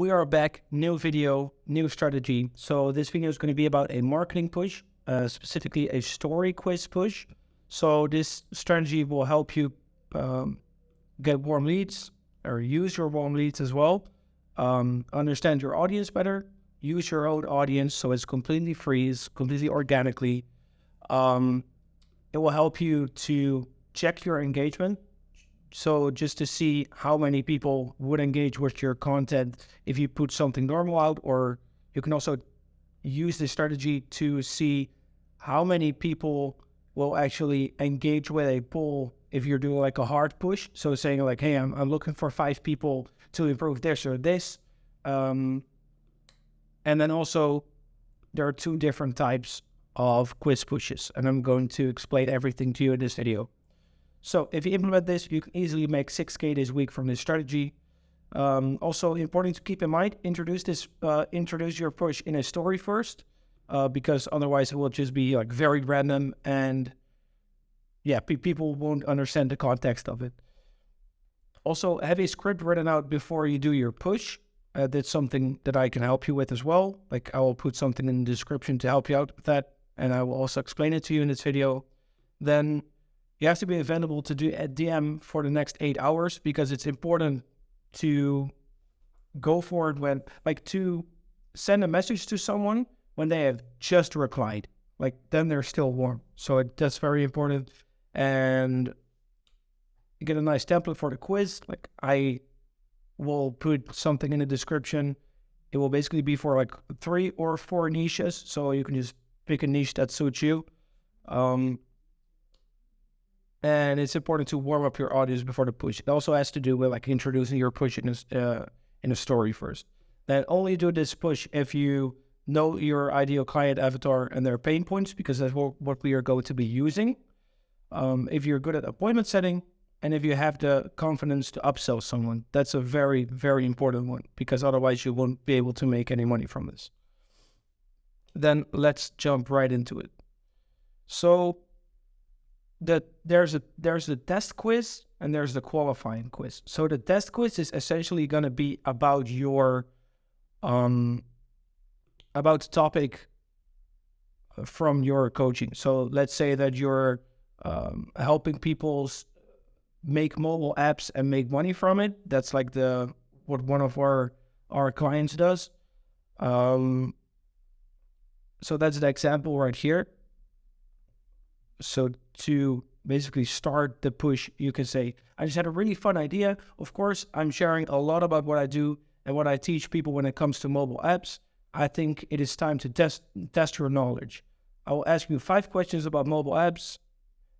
We are back, new video, new strategy. So this video is going to be about a marketing push, specifically a story quiz push. So this strategy will help you get warm leads or use your warm leads as well. Understand your audience better, use your own audience so it's completely free, it's completely organically. It will help you to check your engagement. So just to see how many people would engage with your content if you put something normal out, or you can also use this strategy to see how many people will actually engage with a poll if you're doing like a hard push. So saying like, hey, I'm looking for 5 people to improve this or this. And then also there are 2 different types of quiz pushes, and I'm going to explain everything to you in this video. So if you implement this, you can easily make 6K this week from this strategy. Also important to keep in mind, introduce your push in a story first, because otherwise it will just be like very random, and yeah, people won't understand the context of it. Also, have a script written out before you do your push. That's something that I can help you with as well. Like I will put something in the description to help you out with that, and I will also explain it to you in this video. Then you have to be available to do a DM for the next 8 hours, because it's important to go for it when, like, to send a message to someone when they have just replied. Like, then they're still warm. So that's very important. And you get a nice template for the quiz. Like, I will put something in the description. It will basically be for like 3 or 4 niches. So you can just pick a niche that suits you. And it's important to warm up your audience before the push. It also has to do with like introducing your push in a story first. Then only do this push if you know your ideal client avatar and their pain points, because that's what we are going to be using. If you're good at appointment setting, and if you have the confidence to upsell someone, that's a very, very important one, because otherwise you won't be able to make any money from this. Then let's jump right into it. So there's the test quiz and there's the qualifying quiz. So the test quiz is essentially going to be about your about the topic from your coaching. So let's say that you're helping people make mobile apps and make money from it. That's like what one of our clients does. So that's the example right here. So to basically start the push, you can say, I just had a really fun idea. Of course, I'm sharing a lot about what I do and what I teach people when it comes to mobile apps. I think it is time to test your knowledge. I will ask you 5 questions about mobile apps,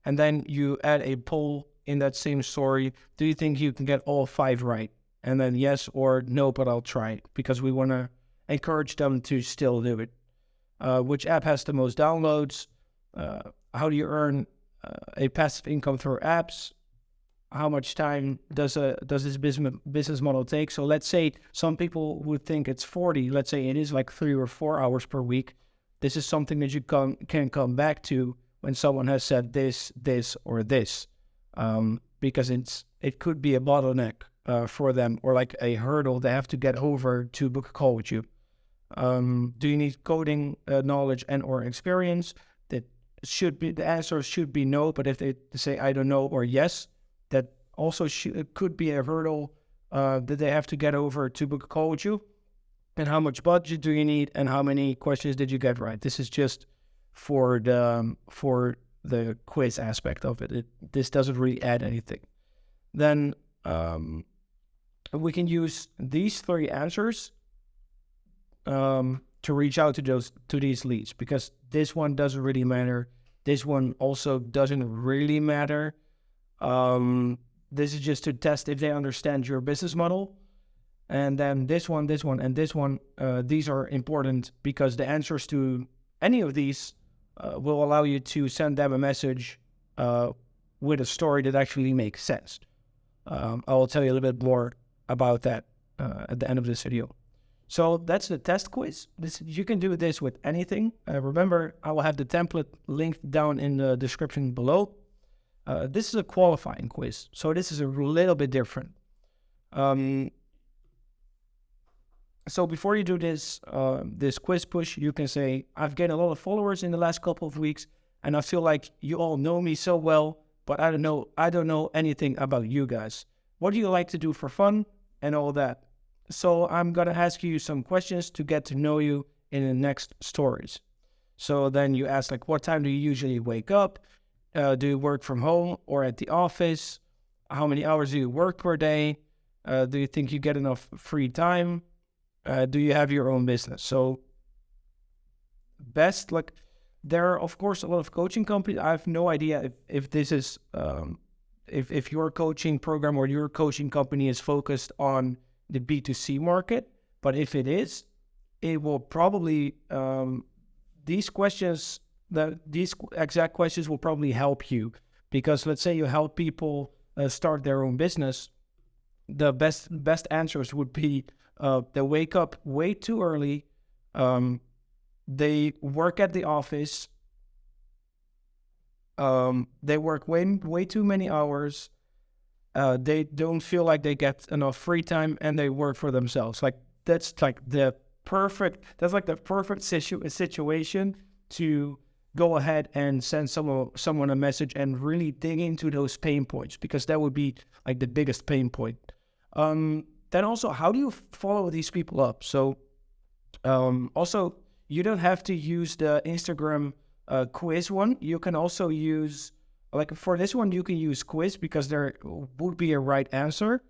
and then you add a poll in that same story. Do you think you can get all 5 right? And then yes or no, but I'll try it, because we want to encourage them to still do it. Which app has the most downloads? How do you earn a passive income through apps? How much time does this business model take? So let's say some people would think it's 40. Let's say it is like 3 or 4 hours per week. This is something that you can come back to when someone has said this, or this, because it could be a bottleneck for them, or like a hurdle they have to get over to book a call with you. Do you need coding knowledge and or experience? The answer should be no, but if they say I don't know or yes, that also could be a hurdle that they have to get over to book a call with you. And how much budget do you need, and how many questions did you get right? This is just for the quiz aspect of it. This doesn't really add anything. Then we can use these 3 answers to reach out to these leads, because this one doesn't really matter. This one also doesn't really matter. This is just to test if they understand your business model. And then this one, and this one, these are important, because the answers to any of these will allow you to send them a message with a story that actually makes sense. I will tell you a little bit more about that at the end of this video. So that's the test quiz. You can do this with anything. Remember, I will have the template linked down in the description below. This is a qualifying quiz, so this is a little bit different. So before you do this quiz push, you can say, I've gained a lot of followers in the last couple of weeks, and I feel like you all know me so well, but I don't know anything about you guys. What do you like to do for fun and all that? So I'm gonna ask you some questions to get to know you in the next stories. So then you ask, like, what time do you usually wake up? Do you work from home or at the office? How many hours do you work per day? Do you think you get enough free time? Do you have your own business? So best, like, there are of course a lot of coaching companies. I have no idea if this is if your coaching program or your coaching company is focused on the B2C market, but if it is, it will probably these exact questions will probably help you, because let's say you help people start their own business. The best answers would be they wake up way too early, they work at the office, they work way too many hours, they don't feel like they get enough free time, and they work for themselves. Like that's like the perfect situation to go ahead and send someone a message and really dig into those pain points, because that would be like the biggest pain point. Then also, how do you follow these people up? So also, you don't have to use the Instagram quiz one. You can also use, like for this one, you can use quiz because there would be a right answer.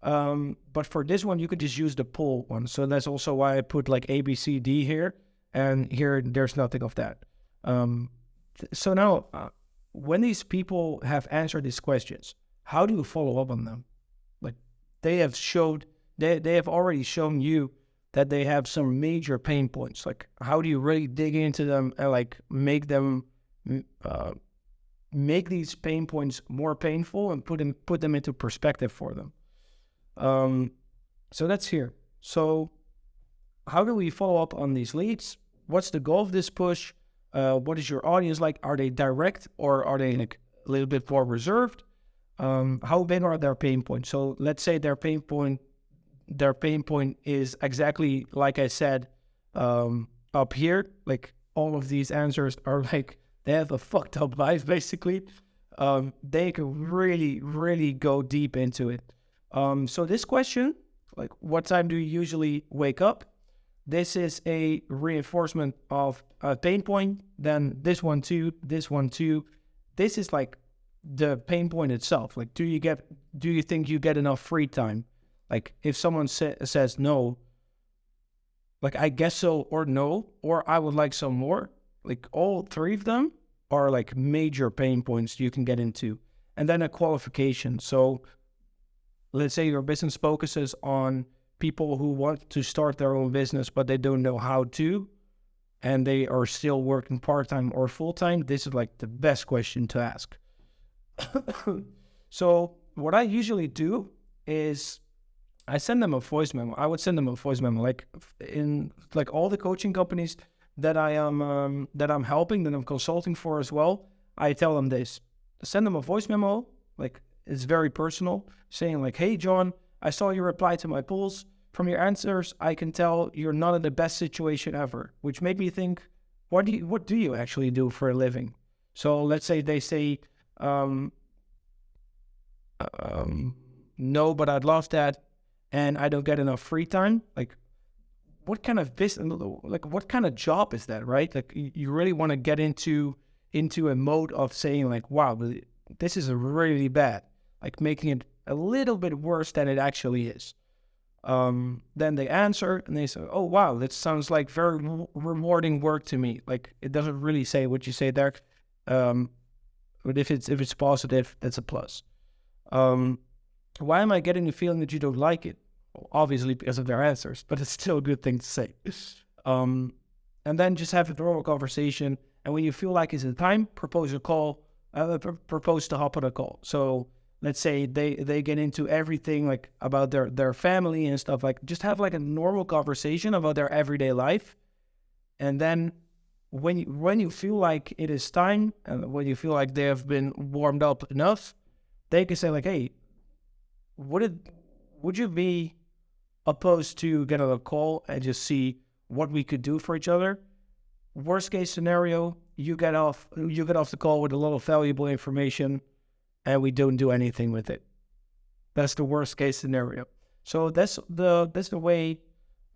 But for this one, you could just use the poll one. So that's also why I put like A, B, C, D here. And here, there's nothing of that. So now, when these people have answered these questions, how do you follow up on them? Like they have already shown you that they have some major pain points. Like how do you really dig into them and like make these pain points more painful and put them into perspective for them? So that's here. So how do we follow up on these leads? What's the goal of this push? What is your audience like? Are they direct or are they like a little bit more reserved? How big are their pain points? So let's say their pain point is exactly like I said up here. Like all of these answers are like they have a fucked up life basically. They can really, really go deep into it. So this question, like what time do you usually wake up? This is a reinforcement of a pain point. Then this one too. This is like the pain point itself. Like, do you think you get enough free time? Like, if someone says no, like I guess so, or no, or I would like some more. Like all three of them are like major pain points you can get into. And then a qualification. So let's say your business focuses on people who want to start their own business, but they don't know how to, and they are still working part-time or full-time. This is like the best question to ask. So what I usually do is I send them a voice memo. I would send them a voice memo, like in like all the coaching companies that I'm helping, that I'm consulting for as well. I tell them this: send them a voice memo, like it's very personal, saying like, "Hey, John, I saw your reply to my polls. From your answers, I can tell you're not in the best situation ever," which made me think, what do you actually do for a living? So let's say they say, no, but I'd love that, and I don't get enough free time. Like, what kind of business, like what kind of job is that, right? Like you really want to get into a mode of saying like, wow, this is really bad, like making it a little bit worse than it actually is. Then they answer and they say, oh, wow, that sounds like very rewarding work to me. Like it doesn't really say what you say there. But if it's positive, that's a plus. Why am I getting the feeling that you don't like it? Well, obviously because of their answers, but it's still a good thing to say. And then just have a normal conversation. And when you feel like it's the time, propose a call, propose to hop on a call. So let's say they get into everything like about their family and stuff, like just have like a normal conversation about their everyday life. And then when you feel like it is time, and when you feel like they have been warmed up enough, they can say like, hey, would you be opposed to get on a call and just see what we could do for each other. Worst case scenario, you get off the call with a lot of valuable information and we don't do anything with it. That's the worst case scenario. So that's the way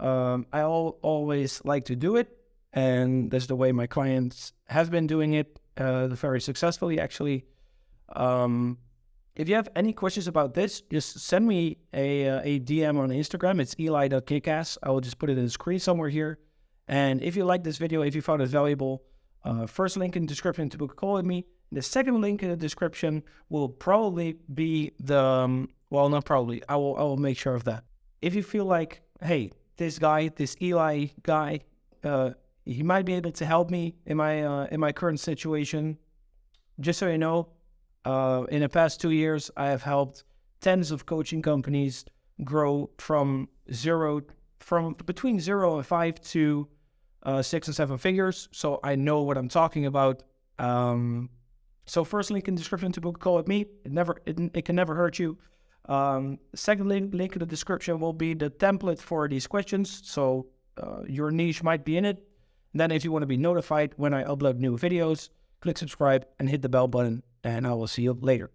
I always like to do it, and that's the way my clients have been doing it very successfully, actually. If you have any questions about this, just send me a DM on Instagram. It's eli.kickass. I will just put it in the screen somewhere here. And if you like this video, if you found it valuable, first link in the description to book a call with me. The second link in the description will probably be the, well, not probably, I will make sure of that. If you feel like, hey, this Eli guy, he might be able to help me in my current situation, just so you know, in the past 2 years, I have helped tens of coaching companies grow from between 0 and 5 to 6 and 7 figures. So I know what I'm talking about. So first link in the description to book a call with me. It can never hurt you. Second link in the description will be the template for these questions. So your niche might be in it. And then if you want to be notified when I upload new videos, click subscribe and hit the bell button, and I will see you later.